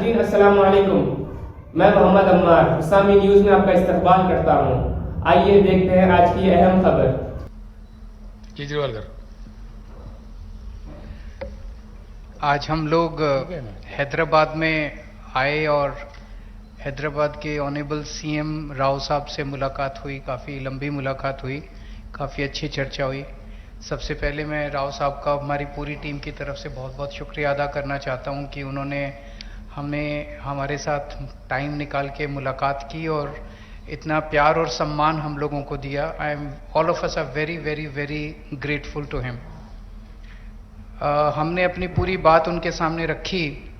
नाज़रीन अस्सलाम वालेकुम। मैं मोहम्मद अम्मार इस्लामी न्यूज़ में आपका इस्तकबाल करता हूँ। आइए देखते हैं आज की अहम खबर। केजरीवाल कर आज हम लोग हैदराबाद में आए और हैदराबाद के ऑनेबल सीएम राव साहब से मुलाकात हुई। काफ़ी लंबी मुलाकात हुई, काफ़ी अच्छी चर्चा हुई। सबसे पहले मैं राव साहब का हमारी पूरी टीम की तरफ से बहुत बहुत शुक्रिया अदा करना चाहता हूं कि उन्होंने हमारे साथ टाइम निकाल के मुलाकात की और इतना प्यार और सम्मान हम लोगों को दिया। I am all of us are very very very grateful to him. हमने अपनी पूरी बात उनके सामने रखी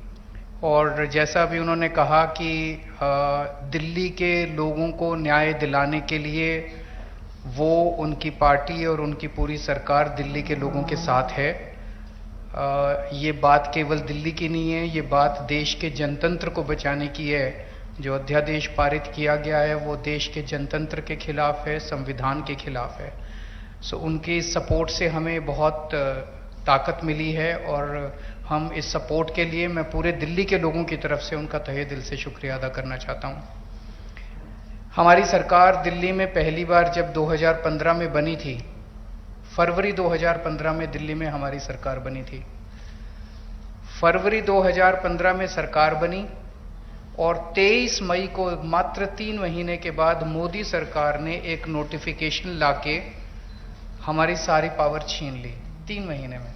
और जैसा भी उन्होंने कहा कि दिल्ली के लोगों को न्याय दिलाने के लिए वो, उनकी पार्टी और उनकी पूरी सरकार दिल्ली के लोगों के साथ है। ये बात केवल दिल्ली की नहीं है, ये बात देश के जनतंत्र को बचाने की है। जो अध्यादेश पारित किया गया है वो देश के जनतंत्र के खिलाफ है, संविधान के खिलाफ है। सो उनकी सपोर्ट से हमें बहुत ताकत मिली है और हम इस सपोर्ट के लिए मैं पूरे दिल्ली के लोगों की तरफ से उनका तहे दिल से शुक्रिया अदा करना चाहता हूं। हमारी सरकार दिल्ली में पहली बार जब 2015 में बनी थी, फरवरी 2015 में दिल्ली में हमारी सरकार बनी थी। फरवरी 2015 में सरकार बनी और 23 मई को, मात्र 3 महीने के बाद, मोदी सरकार ने एक नोटिफिकेशन लाके हमारी सारी पावर छीन ली 3 महीने में।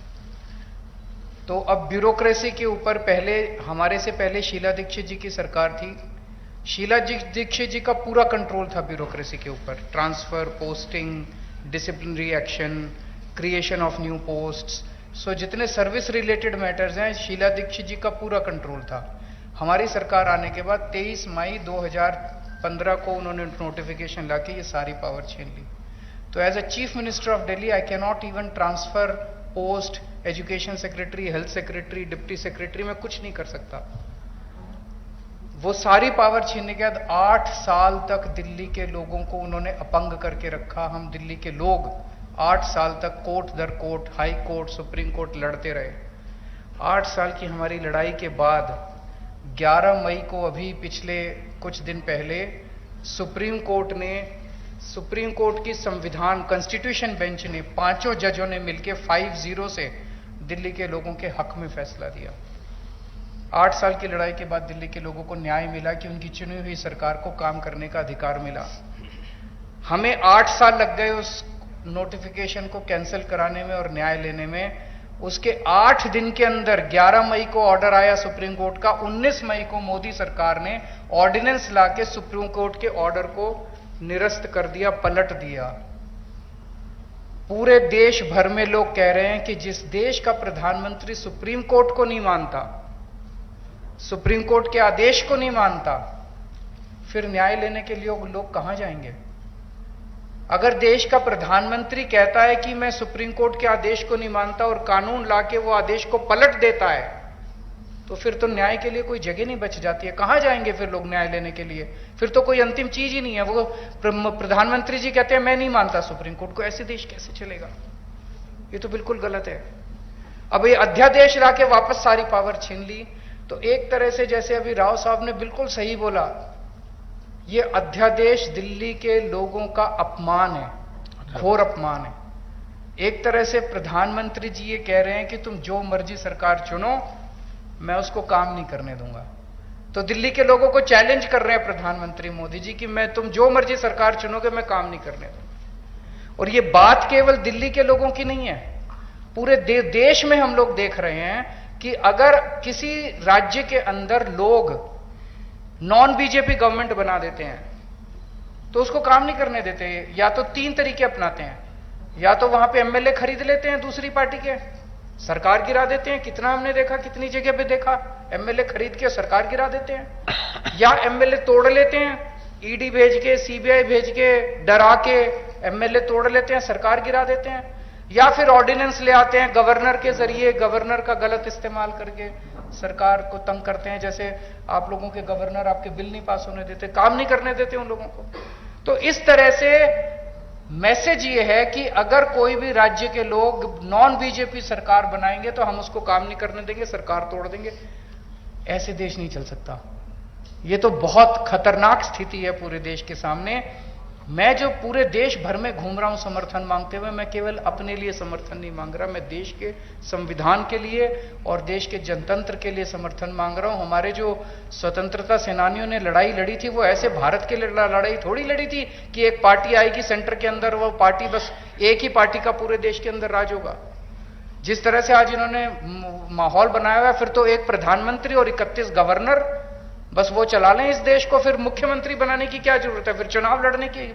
तो अब ब्यूरोक्रेसी के ऊपर हमारे से पहले शीला दीक्षित जी की सरकार थी। शीला दीक्षित जी का पूरा कंट्रोल था ब्यूरोक्रेसी के ऊपर, transfer, posting, disciplinary action, creation of new posts. So जितने सर्विस रिलेटेड मैटर्स हैं, शीला दीक्षित जी का पूरा कंट्रोल था। हमारी सरकार आने के बाद 23 मई 2015 को उन्होंने नोटिफिकेशन लाके ये सारी पावर छीन ली। तो as a chief minister of Delhi I can not even transfer post, education secretary, health secretary, deputy secretary, मैं कुछ नहीं कर सकता। वो सारी पावर छीनने के बाद 8 साल तक दिल्ली के लोगों को उन्होंने अपंग करके रखा। हम दिल्ली के लोग 8 साल तक कोर्ट दर court, high court, supreme court लड़ते रहे। 8 साल की हमारी लड़ाई के बाद 11 मई को, अभी पिछले कुछ दिन पहले, सुप्रीम कोर्ट की संविधान कॉन्स्टिट्यूशन बेंच ने, 5 जजों ने मिलकर 5-0 से दिल्ली के लोगों के हक में फैसला दिया। 8 साल की लड़ाई के बाद दिल्ली के लोगों को न्याय मिला कि उनकी चुनी हुई सरकार को काम करने का अधिकार मिला। हमें 8 साल लग गए उस नोटिफिकेशन को कैंसिल कराने में और न्याय लेने में। उसके 8 दिन के अंदर 11 मई को ऑर्डर आया सुप्रीम कोर्ट का। 19 मई को मोदी सरकार ने ऑर्डिनेंस लाके सुप्रीम कोर्ट के ऑर्डर को निरस्त कर दिया, पलट दिया। पूरे देश भर में लोग कह रहे हैं कि जिस देश का प्रधानमंत्री सुप्रीम कोर्ट को नहीं मानता, सुप्रीम कोर्ट के आदेश को नहीं मानता, फिर न्याय लेने के लिए लोग कहां जाएंगे? अगर देश का प्रधानमंत्री कहता है कि मैं सुप्रीम कोर्ट के आदेश को नहीं मानता और कानून लाके वो आदेश को पलट देता है, तो फिर तो न्याय के लिए कोई जगह नहीं बच जाती है। कहां जाएंगे फिर लोग न्याय लेने के लिए? फिर तो कोई अंतिम चीज ही नहीं है। वो प्रधानमंत्री जी कहते हैं मैं नहीं मानता सुप्रीम कोर्ट को, ऐसे देश कैसे चलेगा? ये तो बिल्कुल गलत है। अब ये अध्यादेश लाके वापस सारी पावर छीन ली। तो एक तरह से, जैसे अभी राव साहब ने बिल्कुल सही बोला, ये अध्यादेश दिल्ली के लोगों का अपमान है, घोर अपमान है। एक तरह से प्रधानमंत्री जी ये कह रहे हैं कि तुम जो मर्जी सरकार चुनो, मैं उसको काम नहीं करने दूंगा। तो दिल्ली के लोगों को चैलेंज कर रहे हैं प्रधानमंत्री मोदी जी कि तुम जो मर्जी सरकार चुनोगे, मैं काम नहीं करने दूंगा। और ये बात केवल दिल्ली के लोगों की नहीं है, पूरे देश में हम लोग देख रहे हैं कि अगर किसी राज्य के अंदर लोग नॉन बीजेपी गवर्नमेंट बना देते हैं तो उसको काम नहीं करने देते। या तो 3 तरीके अपनाते हैं, या तो वहां पे एमएलए खरीद लेते हैं दूसरी पार्टी के, सरकार गिरा देते हैं। कितना हमने देखा, कितनी जगह पे देखा, एमएलए खरीद के सरकार गिरा देते हैं। या एमएलए तोड़ लेते हैं, ईडी भेज के, सीबीआई भेज के, डरा के एमएलए तोड़ लेते हैं, सरकार गिरा देते हैं। या फिर ऑर्डिनेंस ले आते हैं गवर्नर के जरिए, गवर्नर का गलत इस्तेमाल करके सरकार को तंग करते हैं। जैसे आप लोगों के गवर्नर आपके बिल नहीं पास होने देते, काम नहीं करने देते उन लोगों को। तो इस तरह से मैसेज ये है कि अगर कोई भी राज्य के लोग नॉन बीजेपी सरकार बनाएंगे तो हम उसको काम नहीं करने देंगे, सरकार तोड़ देंगे। ऐसे देश नहीं चल सकता। ये तो बहुत खतरनाक स्थिति है पूरे देश के सामने। मैं जो पूरे देश भर में घूम रहा हूं समर्थन मांगते हुए, मैं केवल अपने लिए समर्थन नहीं मांग रहा, मैं देश के संविधान के लिए और देश के जनतंत्र के लिए समर्थन मांग रहा हूं। हमारे जो स्वतंत्रता सेनानियों ने लड़ाई लड़ी थी, वो ऐसे भारत के लिए लड़ाई थोड़ी लड़ी थी कि एक पार्टी आएगी सेंटर के अंदर, वो पार्टी बस एक ही पार्टी का पूरे देश के अंदर राज होगा। जिस तरह से आज इन्होंने माहौल बनाया हुआ है, फिर तो एक प्रधानमंत्री और 31 गवर्नर बस वो चला लें इस देश को, फिर मुख्यमंत्री बनाने की क्या जरूरत है, फिर चुनाव लड़ने की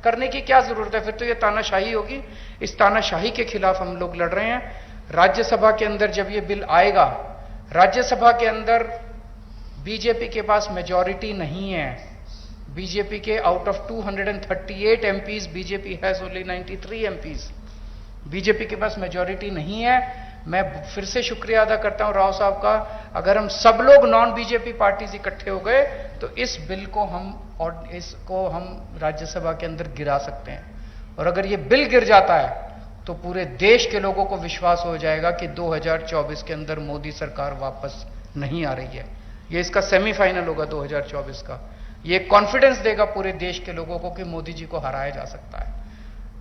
करने की क्या जरूरत है, फिर तो ये तानाशाही होगी। इस तानाशाही के खिलाफ हम लोग लड़ रहे हैं। राज्यसभा के अंदर जब ये बिल आएगा, राज्यसभा के अंदर बीजेपी के पास मेजॉरिटी नहीं है। बीजेपी के out of 238 MPs, BJP has only 93 MPs. BJP के पास मेजॉरिटी नहीं है। मैं फिर से शुक्रिया अदा करता हूं राव साहब का। अगर हम सब लोग नॉन बीजेपी पार्टीज इकट्ठे हो गए तो इस बिल को हम राज्यसभा के अंदर गिरा सकते हैं। और अगर ये बिल गिर जाता है तो पूरे देश के लोगों को विश्वास हो जाएगा कि 2024 के अंदर मोदी सरकार वापस नहीं आ रही है। ये इसका सेमीफाइनल होगा 2024 का। ये कॉन्फिडेंस देगा पूरे देश के लोगों को कि मोदी जी को हराया जा सकता है।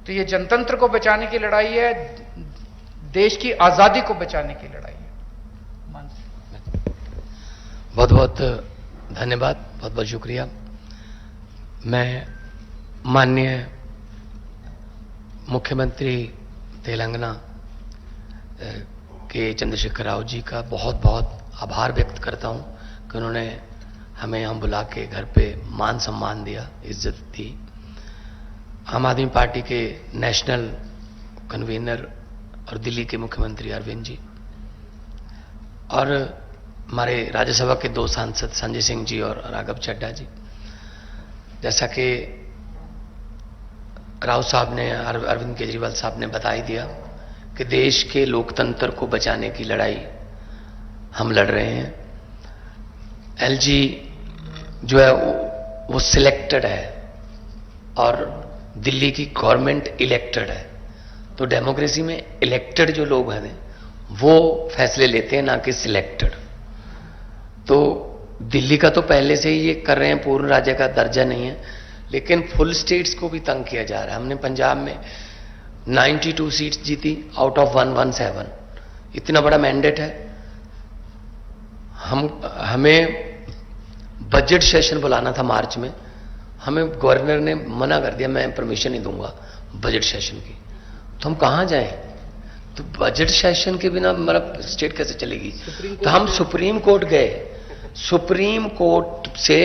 तो ये जनतंत्र को बचाने की लड़ाई है, देश की आजादी को बचाने की लड़ाई है। बहुत बहुत धन्यवाद, बहुत बहुत शुक्रिया। मैं माननीय मुख्यमंत्री तेलंगाना के चंद्रशेखर राव जी का बहुत बहुत आभार व्यक्त करता हूं कि उन्होंने हमें यहाँ बुला के घर पे मान सम्मान दिया, इज्जत दी। आम आदमी पार्टी के नेशनल कन्वीनर और दिल्ली के मुख्यमंत्री अरविंद जी और हमारे राज्यसभा के 2 सांसद संजय सिंह जी और राघव चड्ढा जी। जैसा कि राव साहब ने, अरविंद केजरीवाल साहब ने बता ही दिया कि देश के लोकतंत्र को बचाने की लड़ाई हम लड़ रहे हैं। एलजी जो है वो सिलेक्टेड है और दिल्ली की गवर्नमेंट इलेक्टेड है। तो डेमोक्रेसी में इलेक्टेड जो लोग हैं वो फैसले लेते हैं, ना कि सिलेक्टेड। तो दिल्ली का तो पहले से ही ये कर रहे हैं, पूर्ण राज्य का दर्जा नहीं है, लेकिन फुल स्टेट्स को भी तंग किया जा रहा है। हमने पंजाब में 92 सीट्स जीती आउट ऑफ 117। इतना बड़ा मैंडेट है। हमें बजट सेशन बुलाना था मार्च में, हमें गवर्नर ने मना कर दिया, मैं परमिशन नहीं दूंगा बजट सेशन की। तो हम कहां जाएं? तो बजट सेशन के बिना मतलब स्टेट कैसे चलेगी? तो हम सुप्रीम कोर्ट गए। सुप्रीम कोर्ट से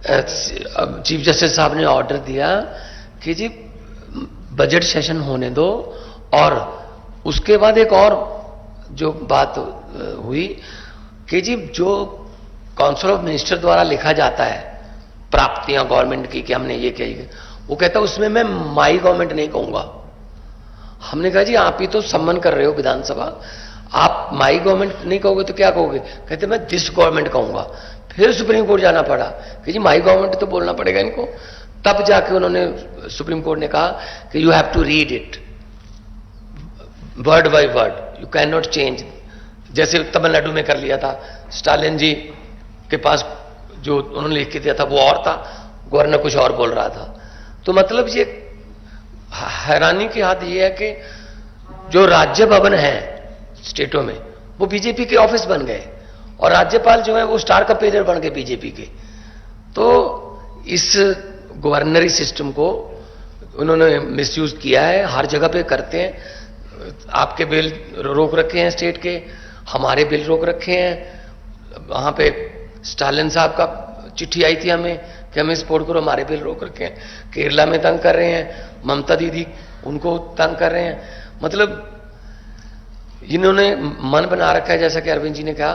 चीफ जस्टिस साहब ने ऑर्डर दिया कि जी बजट सेशन होने दो। और उसके बाद एक और जो बात हुई कि जी जो काउंसिल ऑफ मिनिस्टर द्वारा लिखा जाता है प्राप्तियां गवर्नमेंट की कि हमने ये किया, वो कहता है उसमें मैं माई गवर्नमेंट नहीं कहूंगा। हमने कहा जी आप ही तो सम्मान कर रहे हो विधानसभा, आप माई गवर्नमेंट नहीं कहोगे तो क्या कहोगे? कहते मैं दिस गवर्नमेंट कहूंगा। फिर सुप्रीम कोर्ट जाना पड़ा कि जी माई गवर्नमेंट तो बोलना पड़ेगा इनको। तब जाके उन्होंने, सुप्रीम कोर्ट ने कहा कि you have to read it word by word, you can not change. जैसे तमिलनाडु में कर लिया था, स्टालिन जी के पास जो उन्होंने लिख के दिया था वो और था, गवर्नर कुछ और बोल रहा था। तो मतलब ये हैरानी की हद ये है कि जो राज्य भवन है स्टेटों में वो बीजेपी के ऑफिस बन गए और राज्यपाल जो है वो स्टार कंपेनियर बन गए बीजेपी के। तो इस गवर्नरी सिस्टम को उन्होंने मिसयूज किया है, हर जगह पे करते हैं। आपके बिल रोक रखे हैं स्टेट के, हमारे बिल रोक रखे हैं। वहां पे स्टालिन साहब का चिट्ठी आई थी हमें कि हमें सपोर्ट करो, हमारे बिल रोक रखे हैं। केरला में तंग कर रहे हैं, ममता दीदी उनको तंग कर रहे हैं। मतलब इन्होंने मन बना रखा है, जैसा कि अरविंद जी ने कहा,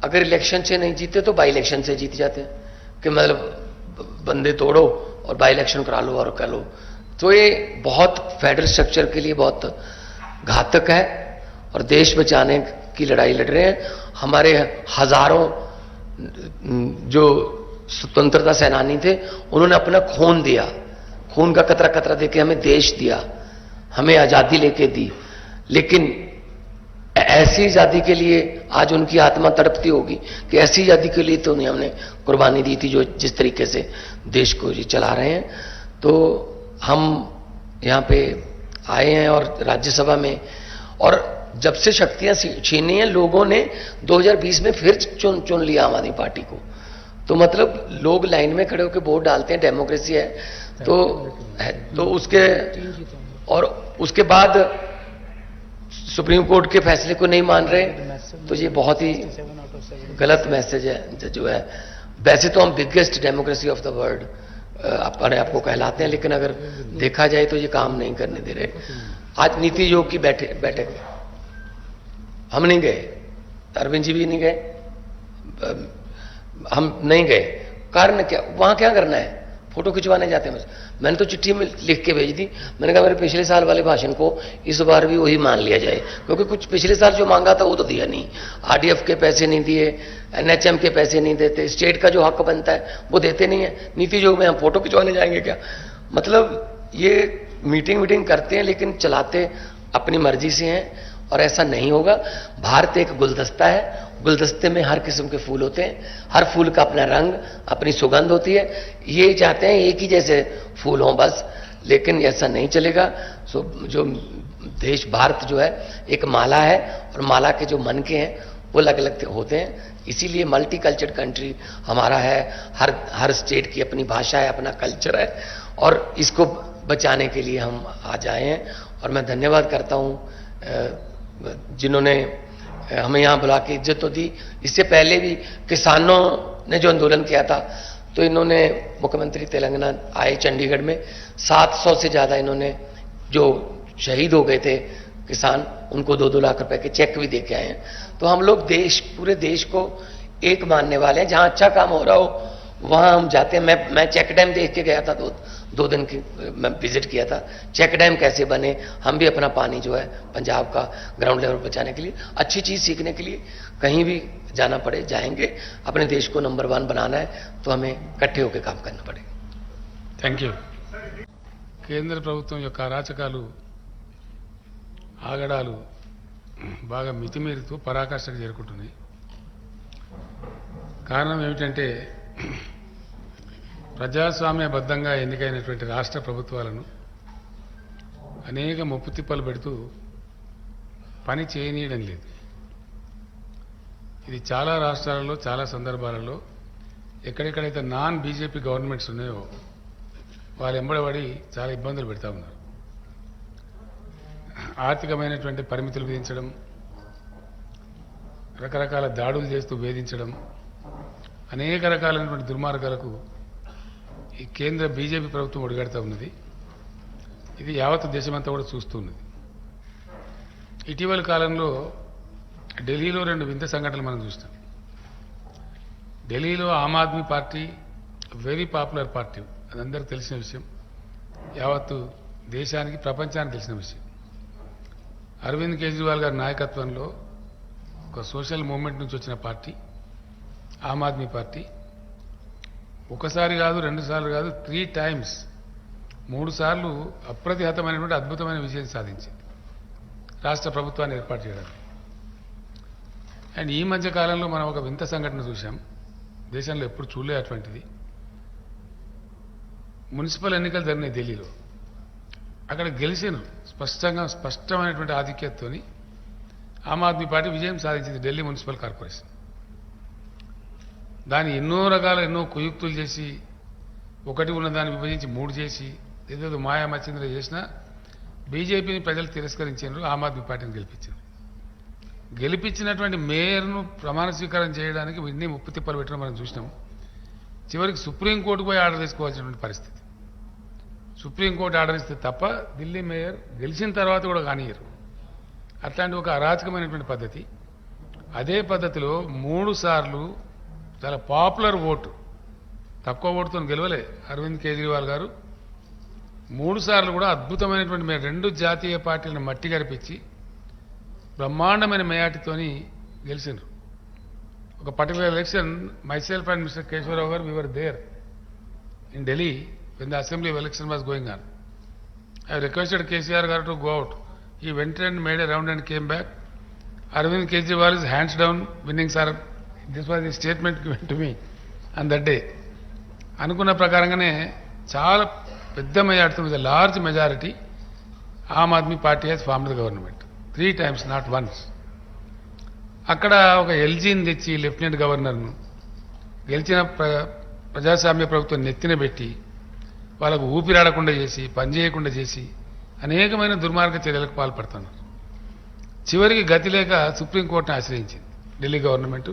अगर इलेक्शन से नहीं जीते तो बाई इलेक्शन से जीत जाते हैं कि मतलब बंदे तोड़ो और बाई इलेक्शन करा लो और कर लो। तो ये बहुत फेडरल स्ट्रक्चर के लिए बहुत घातक है और देश बचाने की लड़ाई लड़ रहे हैं। हमारे हजारों जो स्वतंत्रता सेनानी थे उन्होंने अपना खून दिया, खून का कतरा कतरा देके हमें देश दिया, हमें आजादी लेके दी। लेकिन ऐसी आज़ादी के लिए आज उनकी आत्मा तड़पती होगी कि ऐसी आज़ादी के लिए तो नहीं हमने कुर्बानी दी थी, जो जिस तरीके से देश को ये चला रहे हैं। तो हम यहाँ पे आए हैं और राज्यसभा में, और जब से शक्तियां छीनी हैं लोगों ने 2020 में फिर चुन लिया आम आदमी पार्टी को। तो मतलब लोग लाइन में खड़े होकर वोट डालते हैं, डेमोक्रेसी है। तो उसके बाद सुप्रीम कोर्ट के फैसले को नहीं मान रहे, तो ये बहुत ही गलत मैसेज है जो है। वैसे तो हम biggest democracy of the world अपने आपको कहलाते हैं, लेकिन अगर देखा जाए तो ये काम नहीं करने दे रहे। आज नीति आयोग की बैठक हम नहीं गए, अरविंद जी भी नहीं गए, हम नहीं गए। कारण क्या, वहां क्या करना है, फोटो खिंचवाने जाते हैं बस। मैंने तो चिट्ठी में लिख के भेज दी, मैंने कहा मेरे पिछले साल वाले भाषण को इस बार भी वही मान लिया जाए, क्योंकि कुछ पिछले साल जो मांगा था वो तो दिया नहीं। आरडीएफ के पैसे नहीं दिए, एनएचएम के पैसे नहीं देते, स्टेट का जो हक बनता है वो देते नहीं है। नीति आयोग में हम फोटो खिंचवाने जाएंगे क्या? मतलब ये मीटिंग करते हैं लेकिन चलाते अपनी मर्जी से हैं, और ऐसा नहीं होगा। भारत एक गुलदस्ता है, गुलदस्ते में हर किस्म के फूल होते हैं, हर फूल का अपना रंग, अपनी सुगंध होती है। ये चाहते हैं एक ही जैसे फूल हों बस, लेकिन ऐसा नहीं चलेगा। सो जो देश भारत जो है एक माला है, और माला के जो मन के हैं वो अलग अलग होते हैं। इसीलिए मल्टी कल्चर कंट्री हमारा है, हर स्टेट की अपनी भाषा है, अपना कल्चर है, और इसको बचाने के लिए हम आज आए हैं। और मैं धन्यवाद करता हूँ जिन्होंने हमें यहाँ बुला के इज्जत तो दी। इससे पहले भी किसानों ने जो आंदोलन किया था, तो इन्होंने मुख्यमंत्री तेलंगाना आए चंडीगढ़ में, 700 से ज़्यादा इन्होंने जो शहीद हो गए थे किसान, उनको 2-2 लाख रुपए के चेक भी दे के आए हैं। तो हम लोग पूरे देश को एक मानने वाले हैं। जहाँ अच्छा काम हो रहा हो वहाँ हम जाते हैं। मैं चेक डैम देख के गया था, 2 दिन की मैं विजिट किया था। चेक डैम कैसे बने, हम भी अपना पानी जो है पंजाब का ग्राउंड लेवल पर बचाने के लिए, अच्छी चीज़ सीखने के लिए कहीं भी जाना पड़े जाएंगे। अपने देश को नंबर 1 बनाना है तो हमें इकट्ठे होकर काम करना पड़ेगा। Thank you. కేంద్ర ప్రభుత్వం యొక్క అరాచకాలు ఆగడాలు బాగా మితిమీరుతూ పరాకాష్ఠకు చేరుకుంటున్నాయి. కారణం ఏమిటంటే ప్రజాస్వామ్యబద్ధంగా ఎన్నికైనటువంటి రాష్ట్ర ప్రభుత్వాలను అనేక ముప్పు తిప్పలు పెడుతూ పని చేయనీయడం లేదు. ఇది చాలా రాష్ట్రాలలో చాలా సందర్భాలలో ఎక్కడెక్కడైతే నాన్ బీజేపీ గవర్నమెంట్స్ ఉన్నాయో వాళ్ళు ఎంబడబడి చాలా ఇబ్బందులు పెడతా ఉన్నారు. ఆర్థికమైనటువంటి పరిమితులు విధించడం, రకరకాల దాడులు చేస్తూ వేధించడం, అనేక రకాలైనటువంటి దుర్మార్గాలకు ఈ కేంద్ర బీజేపీ ప్రభుత్వం ఒడిగడుతూ ఉన్నది. ఇది యావత్ దేశమంతా కూడా చూస్తూ ఉన్నది. ఇటీవల కాలంలో ఢిల్లీలో 2 వింత సంఘటనలు మనం చూస్తాం. ఢిల్లీలో Aam Aadmi Party very popular party, అది అందరికీ తెలిసిన విషయం, యావత్తు దేశానికి ప్రపంచానికి తెలిసిన విషయం. అరవింద్ కేజ్రీవాల్ గారి నాయకత్వంలో ఒక సోషల్ మూవ్మెంట్ నుంచి వచ్చిన పార్టీ ఆమ్ ఆద్మీ పార్టీ ఒకసారి కాదు, 2 సార్లు కాదు, 3 టైమ్స్ 3 సార్లు అప్రతిహతమైనటువంటి అద్భుతమైన విజయం సాధించింది రాష్ట్ర ప్రభుత్వాన్ని ఏర్పాటు చేయడానికి. అండ్ ఈ మధ్య కాలంలో మనం ఒక వింత సంఘటన చూశాం, దేశంలో ఎప్పుడు చూడలే అటువంటిది. మున్సిపల్ ఎన్నికలు జరిగినాయి ఢిల్లీలో, అక్కడ గెలిచిన స్పష్టమైనటువంటి ఆధిక్యతతో ఆమ్ ఆద్మీ పార్టీ విజయం సాధించింది ఢిల్లీ మున్సిపల్ కార్పొరేషన్. దాన్ని ఎన్నో కుయుక్తులు చేసి, ఒకటి ఉన్నదాన్ని విభజించి 3 చేసి, ఏదేదో మాయామచ్చింద్ర చేసినా బీజేపీని ప్రజలు తిరస్కరించారు, ఆమ్ ఆద్మీ పార్టీని గెలిపించారు. గెలిపించినటువంటి మేయర్ను ప్రమాణ స్వీకారం చేయడానికి ఇన్ని ముప్పు తిప్పలు పెట్టడం మనం చూసినాం. చివరికి సుప్రీంకోర్టుకు పోయి ఆర్డర్ తీసుకోవాల్సినటువంటి పరిస్థితి. సుప్రీంకోర్టు ఆర్డర్ ఇస్తే తప్ప ఢిల్లీ మేయర్ గెలిచిన తర్వాత కూడా కానియరు. అట్లాంటి ఒక అరాచకమైనటువంటి పద్ధతి. అదే పద్ధతిలో 3 సార్లు చాలా పాపులర్ ఓటు, తక్కువ ఓటుతో గెలవలే అరవింద్ కేజ్రీవాల్ గారు. 3 సార్లు కూడా అద్భుతమైనటువంటి 2 జాతీయ పార్టీలను మట్టి గరిపించి బ్రహ్మాండమైన మేయాటితోని గెలిచినారు. ఒక particular election, myself and Mr. Keshwarao garu, we were there in Delhi when the assembly election was going on. I requested KCR garu to go out. He went and made a round and came back. Arvind Kejriwal is hands down winning, sir. This was a statement given to me on that day. అనుకున్న ప్రకారంగానే చాలా పెద్ద మెజార్టీతో with large majority Aam Aadmi Party has formed the government 3 times, not once. అక్కడ ఒక ఎల్జీని తెచ్చి lieutenant గవర్నర్ను గెలిచిన ప్రజాస్వామ్య ప్రభుత్వం నెత్తిన పెట్టి వాళ్ళకు ఊపిరాడకుండా చేసి పనిచేయకుండా చేసి అనేకమైన దుర్మార్గ చర్యలకు పాల్పడుతున్నారు. చివరికి గతి లేక సుప్రీంకోర్టును ఆశ్రయించింది ఢిల్లీ గవర్నమెంటు,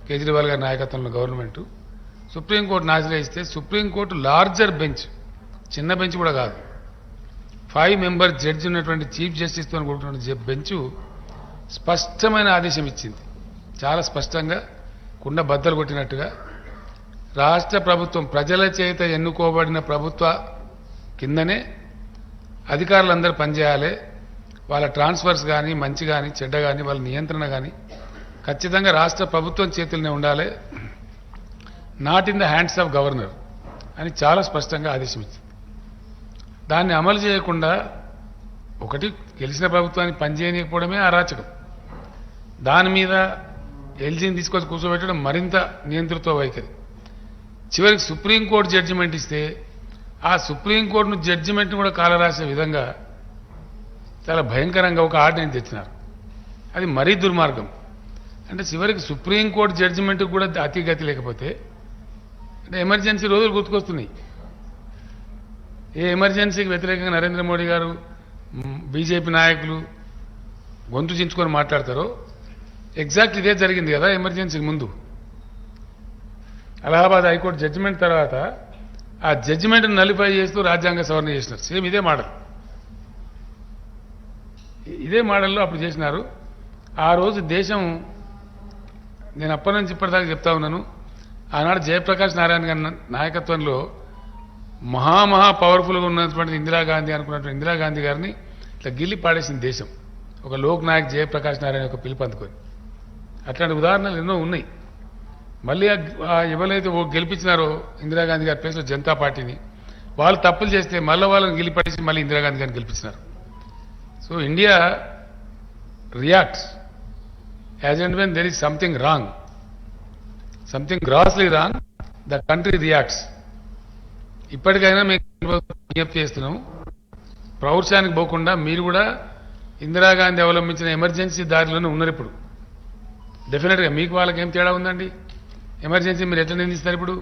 కేజ్రీవాల్ గారి నాయకత్వంలో గవర్నమెంటు. సుప్రీంకోర్టును ఆశ్రయిస్తే సుప్రీంకోర్టు లార్జర్ బెంచ్, చిన్న బెంచ్ కూడా కాదు, 5 మెంబర్ జడ్జి ఉన్నటువంటి చీఫ్ జస్టిస్తో కూడుకున్న బెంచు స్పష్టమైన ఆదేశం ఇచ్చింది. చాలా స్పష్టంగా కుండ బద్దలు కొట్టినట్టుగా రాష్ట్ర ప్రభుత్వం ప్రజల చేత ఎన్నుకోబడిన ప్రభుత్వ కిందనే అధికారులందరూ పనిచేయాలి. వాళ్ళ ట్రాన్స్ఫర్స్ కానీ మంచి కానీ చెడ్డ కానీ వాళ్ళ నియంత్రణ కానీ ఖచ్చితంగా రాష్ట్ర ప్రభుత్వం చేతుల్లోనే ఉండాలి, not in the hands of governor అని చాలా స్పష్టంగా ఆదేశం ఇచ్చింది. దాన్ని అమలు చేయకుండా ఒకటి గెలిచిన ప్రభుత్వాన్ని పనిచేయకపోవడమే అరాచకం. దాని మీద ఎల్జీని తీసుకొచ్చి కూర్చోబెట్టడం మరింత నియంతృత్వ వైఖరి. చివరికి సుప్రీంకోర్టు జడ్జిమెంట్ ఇస్తే ఆ సుప్రీంకోర్టును జడ్జిమెంట్ను కూడా కాలరాసే విధంగా చాలా భయంకరంగా ఒక ఆర్డినెన్స్ తెచ్చినారు. అది మరీ దుర్మార్గం. అంటే చివరికి సుప్రీంకోర్టు జడ్జిమెంట్కి కూడా అతిగతి లేకపోతే అంటే ఎమర్జెన్సీ రోజులు గుర్తుకొస్తున్నాయి. ఏ ఎమర్జెన్సీకి వ్యతిరేకంగా నరేంద్ర మోడీ గారు బీజేపీ నాయకులు గొంతు చించుకొని మాట్లాడతారో ఎగ్జాక్ట్ ఇదే జరిగింది కదా ఎమర్జెన్సీకి ముందు. అలహాబాద్ హైకోర్టు జడ్జిమెంట్ తర్వాత ఆ జడ్జిమెంట్ను నలిఫై చేస్తూ రాజ్యాంగ సవరణ చేసినారు. సేమ్ ఇదే మోడల్లో అప్పుడు చేసినారు. ఆ రోజు దేశం, నేను అప్పటి నుంచి ఇప్పటిదాకా చెప్తా ఉన్నాను, ఆనాడు జయప్రకాష్ నారాయణ గారి నాయకత్వంలో మహా పవర్ఫుల్గా ఉన్నటువంటి ఇందిరాగాంధీ అనుకున్నటువంటి ఇందిరాగాంధీ గారిని ఇట్లా గిల్లి పాడేసింది దేశం, ఒక లోక్ నాయక్ జయప్రకాష్ నారాయణ యొక్క పిలుపు అందుకొని. అట్లాంటి ఉదాహరణలు ఎన్నో ఉన్నాయి. మళ్ళీ ఎవరైతే గెలిపించినారో ఇందిరాగాంధీ గారి ప్లేస్లో జనతా పార్టీని, వాళ్ళు తప్పులు చేస్తే మళ్ళీ వాళ్ళని గిల్లిపడేసి మళ్ళీ ఇందిరాగాంధీ గారిని గెలిపించినారు. So India reacts as and when there is something wrong, something grossly wrong, the country reacts. ఇప్పటికైనా మేము విజ్ఞప్తి చేస్తున్నాం, ప్రౌఢశానికి పోకుండా మీరు కూడా ఇందిరాగాంధీ అవలంబించిన ఎమర్జెన్సీ దారిలోనే ఉన్నారు. ఇప్పుడు డెఫినెట్గా మీకు వాళ్ళకి ఏం తేడా ఉందండి? ఎమర్జెన్సీ మీరు ఎట్లా నిందిస్తారు? ఇప్పుడు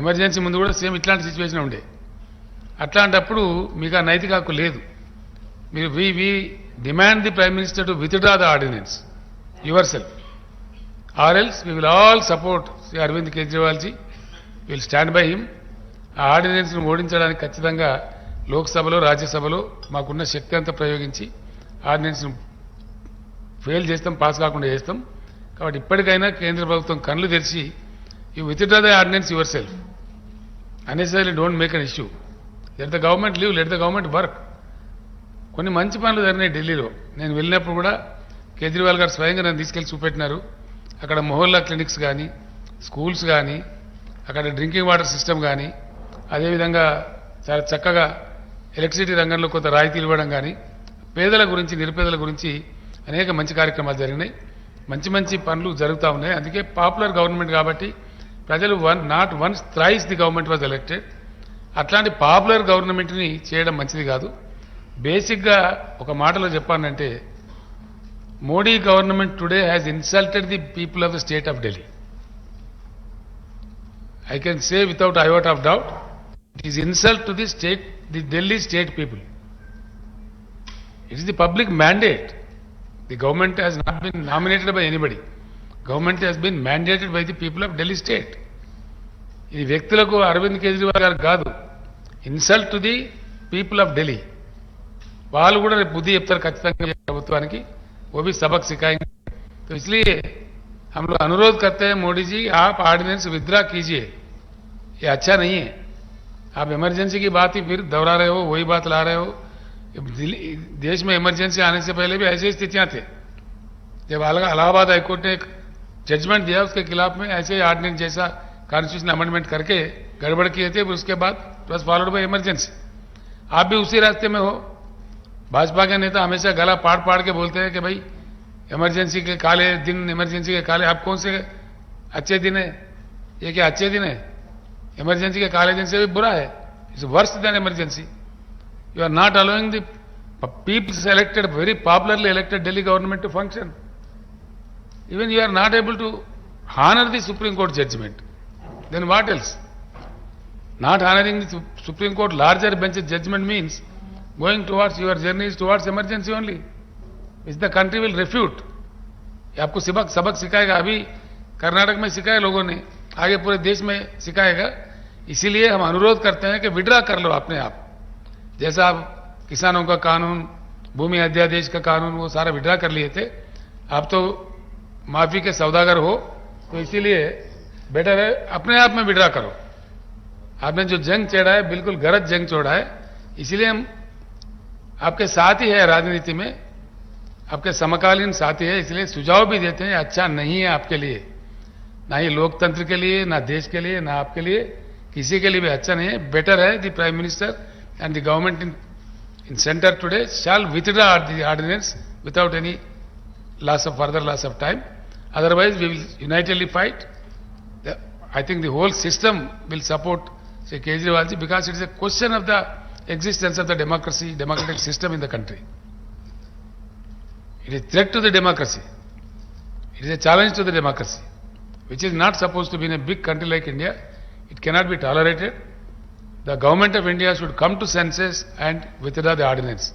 ఎమర్జెన్సీ ముందు కూడా సేమ్ ఇట్లాంటి సిచ్యువేషన్ ఉండే. అట్లాంటప్పుడు మీకు ఆ నైతిక హక్కు లేదు. మీరు we demand the prime minister to withdraw the ordinance yourself, or else we will all support Shri Arvind Kejriwal ji, will stand by him. ఆ ఆర్డినెన్స్ను ఓడించడానికి ఖచ్చితంగా లోక్సభలో రాజ్యసభలో మాకున్న శక్తి అంతా ప్రయోగించి ఆర్డినెన్స్ను ఫెయిల్ చేస్తాం, పాస్ కాకుండా చేస్తాం. కాబట్టి ఇప్పటికైనా కేంద్ర ప్రభుత్వం కళ్ళు తెరిచి you withdraw the ordinance yourself, unnecessary don't make an issue. Let the government leave, let the government work. కొన్ని మంచి పనులు జరిగినాయి ఢిల్లీలో. నేను వెళ్ళినప్పుడు కూడా కేజ్రీవాల్ గారు స్వయంగా నన్ను తీసుకెళ్లి చూపెట్టినారు. అక్కడ మొహల్లా క్లినిక్స్ కానీ, స్కూల్స్ కానీ, అక్కడ డ్రింకింగ్ వాటర్ సిస్టమ్ కానీ, అదేవిధంగా చాలా చక్కగా ఎలక్ట్రిసిటీ రంగంలో కొంత రాయితీలు ఇవ్వడం కానీ, పేదల గురించి నిరుపేదల గురించి అనేక మంచి కార్యక్రమాలు జరిగినాయి. మంచి పనులు జరుగుతూ ఉన్నాయి. అందుకే పాపులర్ గవర్నమెంట్ కాబట్టి ప్రజలు not once thrice the government was elected. అట్లాంటి పాపులర్ గవర్నమెంట్ని చేయడం మంచిది కాదు. బేసిక్గా ఒక మాటలో చెప్పానంటే Modi government today has insulted the people of the state of Delhi. I can say without iota of doubt, it is insult to the state, the Delhi state people. It is the public mandate. The government has not been nominated by anybody. Government has been mandated by the people of Delhi state. ఈ వ్యక్తులకు అరవింద్ కేజ్రీవాల్ గారు కాదు, insult to the people of Delhi. వాళ్ళు కూడా రేపు బుద్ధి చెప్తారు ఖచ్చితంగా ప్రభుత్వానికి. वो भी सबक सिखाएंगे. तो इसलिए हम लोग अनुरोध करते हैं मोदी जी, आप ऑर्डिनेंस विथड्रा कीजिए. ये अच्छा नहीं है. आप इमरजेंसी की बात ही फिर दोहरा रहे हो, वही बात ला रहे हो. देश में इमरजेंसी आने से पहले भी ऐसी स्थितियां थे. जब इलाहाबाद हाईकोर्ट ने एक जजमेंट दिया उसके खिलाफ में ऐसे ऑर्डिनेंस जैसा कॉन्स्टिट्यूशन अमेंडमेंट करके गड़बड़ किए थे. उसके बाद बस फॉलोड बाय इमरजेंसी. आप भी उसी रास्ते में हो. भाजपा के नेता हमेशा गला पाड़ के बोलते हैं कि भाई इमरजेंसी के काले दिन, इमरजेंसी के काले, आप कौन से अच्छे दिन है? ये क्या अच्छे दिन है? इमरजेंसी के काले दिन से भी बुरा है. It's worse than emergency. You are not allowing the peoples elected, very popularly elected Delhi government to function. Even you are not able to honor the Supreme Court judgment. Then what else? Not honoring the Supreme Court larger bench judgment means going towards your journeys towards emergency only, which the country will refute. ये आपको सबक सिखाएगा. अभी कर्नाटक में सिखाया लोगों ने, आगे पूरे देश में सिखाएगा. इसीलिए हम अनुरोध करते हैं कि विड्रा कर लो अपने आप. जैसा आप किसानों का कानून, भूमि अध्यादेश का कानून, वो सारा विड्रा कर लिए थे. आप तो माफी के सौदागर हो, तो इसीलिए बेटर है अपने आप में विड्रा करो. आपने जो जंग छेड़ा है बिल्कुल गलत जंग छोड़ा है. इसीलिए हम आपके साथ ही है, राजनीति में आपके समकालीन साथी है. इसलिए सुझाव भी देते हैं अच्छा नहीं है आपके लिए, ना ही लोकतंत्र के लिए, ना देश के लिए, ना आपके लिए, किसी के लिए भी अच्छा नहीं है. बेटर है the prime minister and the government in center today shall withdraw the ordinance without any further loss of time. Otherwise, we will unitedly fight. I think the whole system will support Sri Kejriwal ji, because it is a question of the existence of the democratic system in the country. It is a threat to the democracy. It is a challenge to the democracy, which is not supposed to be in a big country like India. It cannot be tolerated. The government of India should come to senses and withdraw the ordinance.